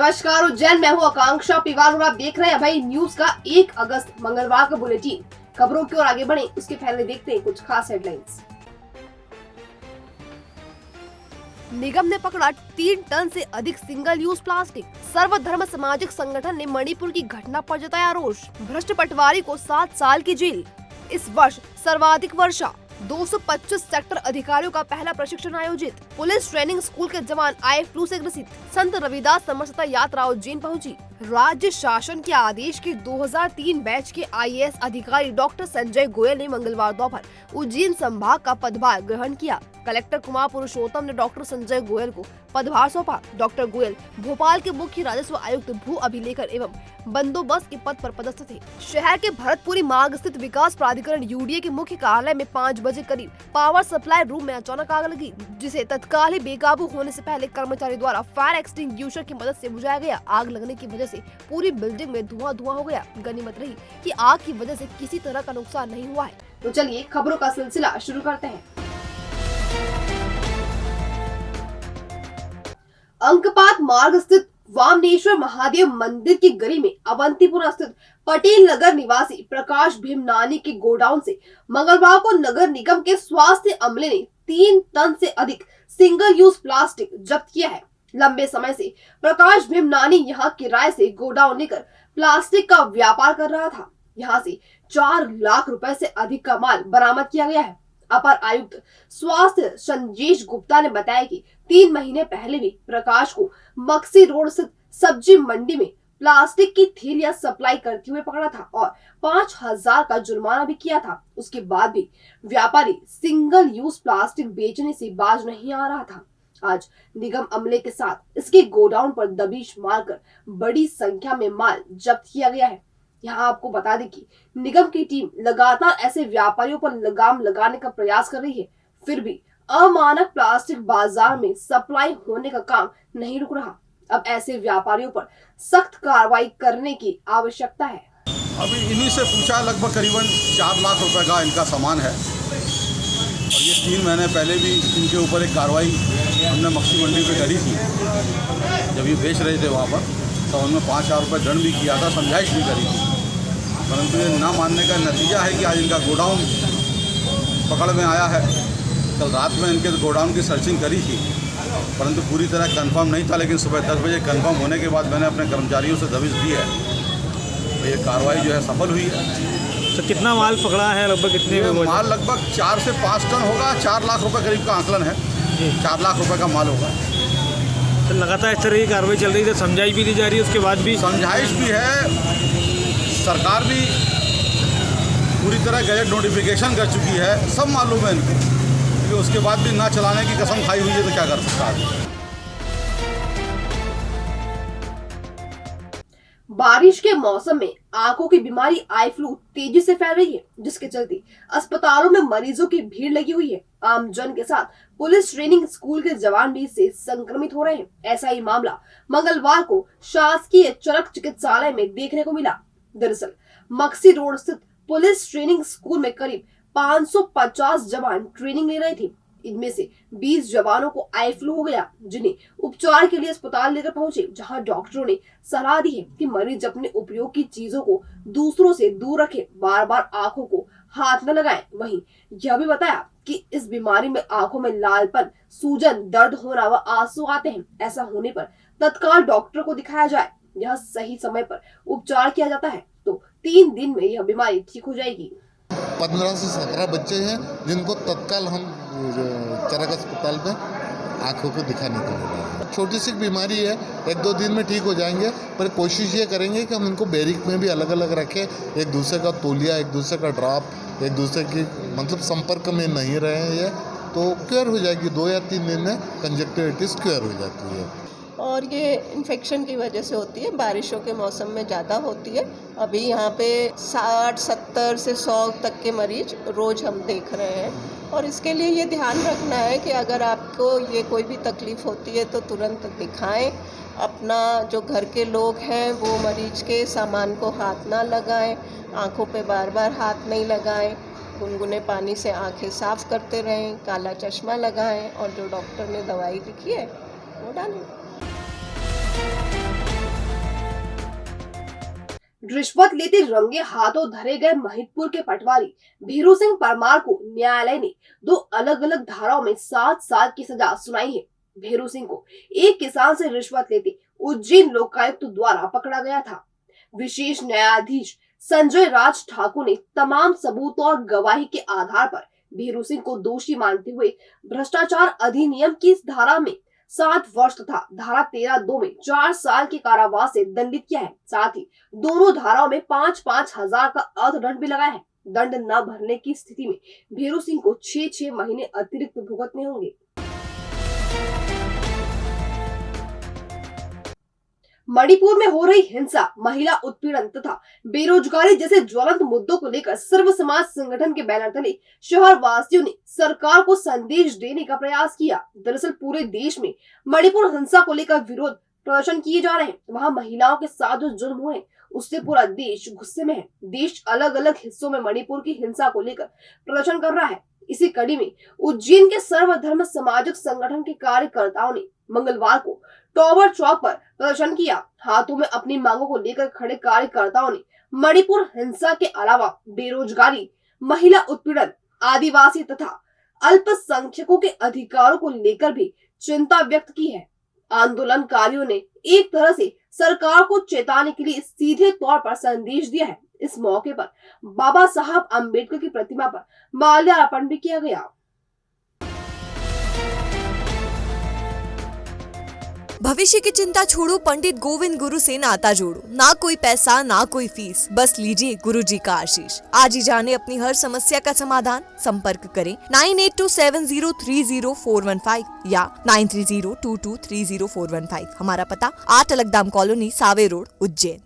नमस्कार उज्जैन, मैं हूँ आकांक्षा पिवाल और आप देख रहे हैं भाई न्यूज का 1 अगस्त मंगलवार का बुलेटिन। खबरों की ओर आगे बढ़े उसके पहले देखते हैं कुछ खास हेडलाइंस। निगम ने पकड़ा 3 टन से अधिक सिंगल यूज प्लास्टिक। सर्वधर्म सामाजिक संगठन ने मणिपुर की घटना पर जताया रोष। भ्रष्ट पटवारी को 7 साल की जेल। इस वर्ष सर्वाधिक वर्षा। 225 सेक्टर अधिकारियों का पहला प्रशिक्षण आयोजित। पुलिस ट्रेनिंग स्कूल के जवान आए फ्लू से ग्रसित। संत रविदास समरसता यात्रा उज्जैन पहुंची। राज्य शासन के आदेश के 2003 बैच के IAS अधिकारी डॉक्टर संजय गोयल ने मंगलवार दोपहर उज्जैन संभाग का पदभार ग्रहण किया। कलेक्टर कुमार पुरुषोत्तम ने डॉक्टर संजय गोयल को पदभार सौंपा। डॉक्टर गोयल भोपाल के मुख्य राजस्व आयुक्त भू अभिलेखन एवं बंदोबस्त के पद पर पदस्थ थे। शहर के भरतपुरी मार्ग स्थित विकास प्राधिकरण UDA के मुख्य कार्यालय में 5 बजे करीब पावर सप्लाई रूम में अचानक आग लगी, जिसे तत्काल ही बेकाबू होने से पहले कर्मचारी द्वारा फायर एक्सटिंग्विशर की मदद से बुझाया गया। आग लगने की वजह से पूरी बिल्डिंग में धुआं हो गया। गनीमत रही कि आग की वजह से किसी तरह का नुकसान नहीं हुआ है। तो चलिए खबरों का सिलसिला शुरू करते हैं। अंकपात मार्ग स्थित वामनेश्वर महादेव मंदिर की गली में अवंतीपुरा स्थित पटेल नगर निवासी प्रकाश भीमनानी के गोडाउन से मंगलवार को नगर निगम के स्वास्थ्य अमले ने 3 टन से अधिक सिंगल यूज प्लास्टिक जब्त किया है। लंबे समय से प्रकाश भीमनानी यहां किराए से गोडाउन लेकर प्लास्टिक का व्यापार कर रहा था। यहां से 4 लाख रुपए से अधिक का माल बरामद किया गया है। अपर आयुक्त स्वास्थ्य संजेश गुप्ता ने बताया कि 3 महीने पहले भी प्रकाश को मक्सी रोड स्थित सब्जी मंडी में प्लास्टिक की थैलियां सप्लाई करते हुए पकड़ा था और 5,000 का जुर्माना भी किया था। उसके बाद भी व्यापारी सिंगल यूज प्लास्टिक बेचने से बाज नहीं आ रहा था। आज निगम अमले के साथ इसके गोडाउन पर दबिश मारकर बड़ी संख्या में माल जब्त किया गया है। यहाँ आपको बता दें कि निगम की टीम लगातार ऐसे व्यापारियों पर लगाम लगाने का प्रयास कर रही है, फिर भी अमानक प्लास्टिक बाजार में सप्लाई होने का काम नहीं रुक रहा। अब ऐसे व्यापारियों पर सख्त कार्रवाई करने की आवश्यकता है। अभी इन्हीं से पूछा, लगभग करीबन 4 लाख रुपए का इनका सामान है और ये 3 महीने पहले भी इनके ऊपर एक कार्रवाई हमने मक्सी मंडी पे करी थी। जब ये बेच रहे थे वहाँ पर तो उनमें 5,000 रुपये दंड भी किया था, समझाइश भी करी थी, परंतु ये ना मानने का नतीजा है कि आज इनका गोडाउन पकड़ में आया है। कल रात में इनके गोडाउन की सर्चिंग करी थी, परंतु पूरी तरह कंफर्म नहीं था, लेकिन सुबह 10 बजे कंफर्म होने के बाद मैंने अपने कर्मचारियों से दबिश दी है तो ये कार्रवाई जो है सफल हुई है। तो कितना माल पकड़ा है? लगभग कितने माल लगभग 4 से 5 टन होगा। 4 लाख रुपए करीब का आंकलन है। 4 लाख रुपए का माल होगा। तो लगातार इस तरह की कार्रवाई चल रही है, समझाइश भी दी जा रही है, उसके बाद भी समझाइश भी है। सरकार भी पूरी तरह गैजेट नोटिफिकेशन कर चुकी है, सब मालूम है इनको, क्योंकि उसके बाद भी ना चलाने की कसम खाई हुई है तो क्या कर सकता है। बारिश के मौसम में आंखों की बीमारी आई फ्लू तेजी से फैल रही है, जिसके चलते अस्पतालों में मरीजों की भीड़ लगी हुई है। आम जन के साथ पुलिस ट्रेनिंग स्कूल के जवान भी इससे संक्रमित हो रहे हैं। ऐसा ही मामला मंगलवार को शासकीय चरक चिकित्सालय में देखने को मिला। दरअसल मक्सी रोड स्थित पुलिस ट्रेनिंग स्कूल में करीब 550 जवान ट्रेनिंग ले रहे थे। इनमें से 20 जवानों को आई फ्लू हो गया, जिन्हें उपचार के लिए अस्पताल लेकर पहुंचे, जहां डॉक्टरों ने सलाह दी है कि मरीज अपने उपयोग की चीजों को दूसरों से दूर रखें, बार बार आंखों को हाथ न लगाएं। वहीं यह भी बताया कि इस बीमारी में आंखों में लालपन, सूजन, दर्द होना व आंसू आते हैं। ऐसा होने पर तत्काल डॉक्टर को दिखाया जाए। यह सही समय पर उपचार किया जाता है तो 3 दिन में यह बीमारी ठीक हो जाएगी। 15 से 17 बच्चे हैं जिनको तत्काल हम चरक अस्पताल में आँखों को दिखाने को मिला है। छोटी सी बीमारी है, 1-2 दिन में ठीक हो जाएंगे, पर कोशिश ये करेंगे कि हम इनको बैरिक में भी अलग अलग रखें, एक दूसरे का तौलिया, एक दूसरे का ड्रॉप, एक दूसरे की मतलब संपर्क में नहीं रहे, ये तो क्योर हो जाएगी। 2 या 3 दिन में कंजक्टिविटिस क्योर हो जाती है। और ये इन्फेक्शन की वजह से होती है, बारिशों के मौसम में ज़्यादा होती है। अभी यहाँ पे 60, 70 से 100 तक के मरीज रोज़ हम देख रहे हैं और इसके लिए ये ध्यान रखना है कि अगर आपको ये कोई भी तकलीफ़ होती है तो तुरंत दिखाएं। अपना जो घर के लोग हैं वो मरीज के सामान को हाथ ना लगाएं, आँखों पे बार बार हाथ नहीं लगाएं, गुनगुने पानी से आंखें साफ़ करते रहें, काला चश्मा लगाएं और जो डॉक्टर ने दवाई लिखी है वो डालें। रिश्वत लेते रंगे हाथों धरे गए महिदपुर के पटवारी भीरू सिंह परमार को न्यायालय ने 2 अलग-अलग धाराओं में 7 साल की सजा सुनाई है। भीरू सिंह को एक किसान से रिश्वत लेते उज्जैन लोकायुक्त द्वारा पकड़ा गया था। विशेष न्यायाधीश संजय राज ठाकुर ने तमाम सबूतों और गवाही के आधार पर भीरू सिंह को दोषी मानते हुए भ्रष्टाचार अधिनियम की इस धारा में 7 वर्ष तथा धारा 13(2) में 4 साल के कारावास से दंडित किया है। साथ ही दोनों धाराओं में 5-5 हजार का अर्थदंड भी लगाया है। दंड न भरने की स्थिति में भीरू सिंह को 6-6 महीने अतिरिक्त भुगतने होंगे। मणिपुर में हो रही हिंसा, महिला उत्पीड़न तथा बेरोजगारी जैसे ज्वलंत मुद्दों को लेकर सर्व समाज संगठन के बैनर तले शहर वासियों ने सरकार को संदेश देने का प्रयास किया। दरअसल पूरे देश में मणिपुर हिंसा को लेकर विरोध प्रदर्शन किए जा रहे हैं। वहां महिलाओं के साथ जो जुल्म हुए हैं उससे पूरा देश गुस्से में है। देश अलग अलग हिस्सों में मणिपुर की हिंसा को लेकर प्रदर्शन कर रहा है। इसी कड़ी में उज्जैन के सर्वधर्म सामाजिक संगठन के कार्यकर्ताओं ने मंगलवार को टॉवर चौक पर प्रदर्शन किया। हाथों में अपनी मांगों को लेकर खड़े कार्यकर्ताओं ने मणिपुर हिंसा के अलावा बेरोजगारी, महिला उत्पीड़न, आदिवासी तथा अल्पसंख्यकों के अधिकारों को लेकर भी चिंता व्यक्त की है। आंदोलनकारियों ने एक तरह से सरकार को चेताने के लिए सीधे तौर पर संदेश दिया है। इस मौके पर बाबा साहब अम्बेडकर की प्रतिमा पर माल्यार्पण भी किया गया। भविष्य की चिंता छोड़ो, पंडित गोविंद गुरु से नाता जोड़ो। ना कोई पैसा ना कोई फीस, बस लीजिए गुरु जी का आशीष। आज ही जाने अपनी हर समस्या का समाधान। संपर्क करें 9827030415 या 9302230415। हमारा पता 8 अलगदाम कॉलोनी, सावे रोड, उज्जैन।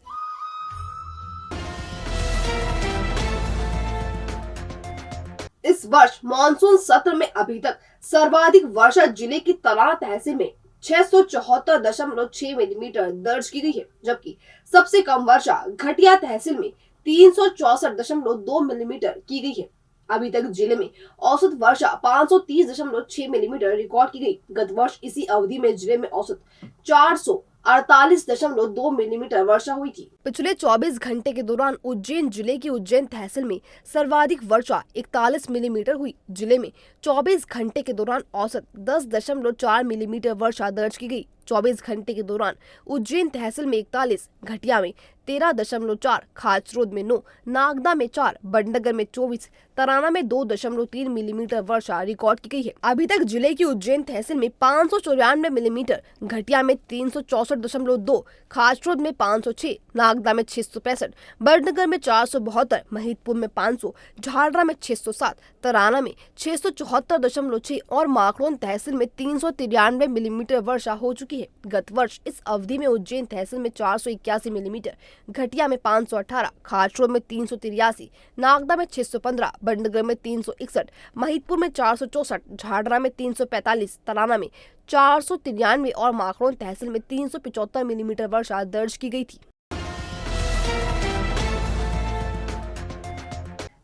इस वर्ष मानसून सत्र में अभी तक सर्वाधिक वर्षा जिले की तराना तहसील में 674.6 मिलीमीटर दर्ज की गई है, जबकि सबसे कम वर्षा घटिया तहसील में 364.2 मिलीमीटर की गई है। अभी तक जिले में औसत वर्षा 530.6 मिलीमीटर रिकॉर्ड की गई। गत वर्ष इसी अवधि में जिले में औसत 448.2 मिलीमीटर वर्षा हुई थी। पिछले 24 घंटे के दौरान उज्जैन जिले की उज्जैन तहसील में सर्वाधिक वर्षा 41 मिलीमीटर हुई। जिले में 24 घंटे के दौरान औसत 10.4 मिलीमीटर वर्षा दर्ज की गई। 24 घंटे के दौरान उज्जैन तहसील में 41, घटिया में 13.4, खाचरोद में 9, नागदा में 4, बड़नगर में 24, तराना में 2.3 मिलीमीटर वर्षा रिकॉर्ड की गई है। अभी तक जिले की उज्जैन तहसील में 594 मिलीमीटर, घटिया में 364.2, खाचरोद में 506, नागदा में 665, बड़नगर में 472, महिदपुर में 500, झालरा में 607, तराना में 674.6 और माखड़ौन तहसील में 393 मिलीमीटर वर्षा हो चुकी है। गत वर्ष इस अवधि में उज्जैन तहसील में 481 मिलीमीटर, घटिया में 518, खाचरोद में 383, नागदा में 615, बड़नगर में 361, महिदपुर में 464, झालरा में 345, तराना में 493 और माखड़ौन तहसील में 375 मिलीमीटर वर्षा दर्ज की गई थी।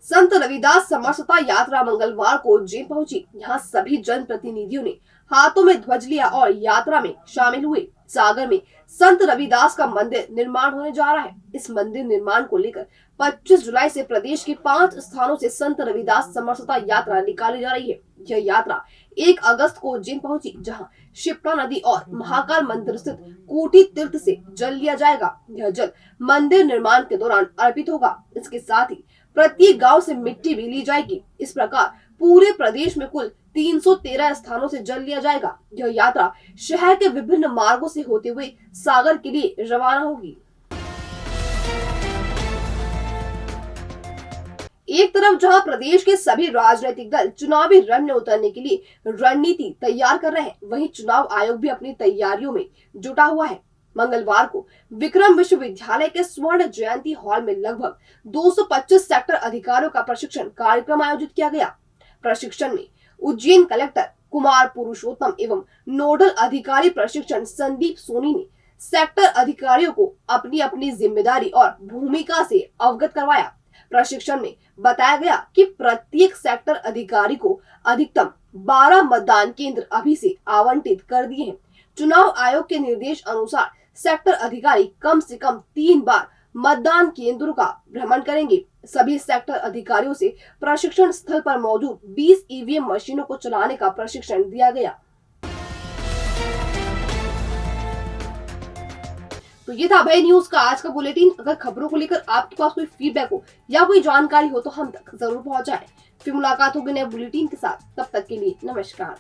संत रविदास समरसता यात्रा मंगलवार को उज्जैन पहुंची। यहाँ सभी जनप्रतिनिधियों ने हाथों में ध्वज लिया और यात्रा में शामिल हुए। सागर में संत रविदास का मंदिर निर्माण होने जा रहा है। इस मंदिर निर्माण को लेकर 25 जुलाई से प्रदेश के 5 स्थानों से संत रविदास समरसता यात्रा निकाली जा रही है। यह यात्रा 1 अगस्त को उज्जैन पहुंची, जहां शिप्रा नदी और महाकाल मंदिर स्थित कोटी तीर्थ से जल लिया जाएगा। यह जल मंदिर निर्माण के दौरान अर्पित होगा। इसके साथ ही प्रत्येक गांव से मिट्टी भी ली जाएगी। इस प्रकार पूरे प्रदेश में कुल 313 स्थानों से जल लिया जाएगा। यह यात्रा शहर के विभिन्न मार्गों से होते हुए सागर के लिए रवाना होगी। एक तरफ जहां प्रदेश के सभी राजनीतिक दल चुनावी रण में उतरने के लिए रणनीति तैयार कर रहे हैं, वहीं चुनाव आयोग भी अपनी तैयारियों में जुटा हुआ है। मंगलवार को विक्रम विश्वविद्यालय के स्वर्ण जयंती हॉल में लगभग 225 सेक्टर अधिकारियों का प्रशिक्षण कार्यक्रम आयोजित किया गया। प्रशिक्षण में उज्जैन कलेक्टर कुमार पुरुषोत्तम एवं नोडल अधिकारी प्रशिक्षण संदीप सोनी ने सेक्टर अधिकारियों को अपनी अपनी जिम्मेदारी और भूमिका से अवगत करवाया। प्रशिक्षण में बताया गया कि प्रत्येक सेक्टर अधिकारी को अधिकतम 12 मतदान केंद्र अभी से आवंटित कर दिए हैं। चुनाव आयोग के निर्देश अनुसार सेक्टर अधिकारी कम से कम 3 बार मतदान केंद्रों का भ्रमण करेंगे। सभी सेक्टर अधिकारियों से प्रशिक्षण स्थल पर मौजूद 20 ईवीएम मशीनों को चलाने का प्रशिक्षण दिया गया। तो ये था अभय न्यूज का आज का बुलेटिन। अगर खबरों को लेकर आपके पास कोई फीडबैक हो या कोई जानकारी हो तो हम तक जरूर पहुंचाएं। फिर मुलाकात होगी नए बुलेटिन के साथ, तब तक के लिए नमस्कार।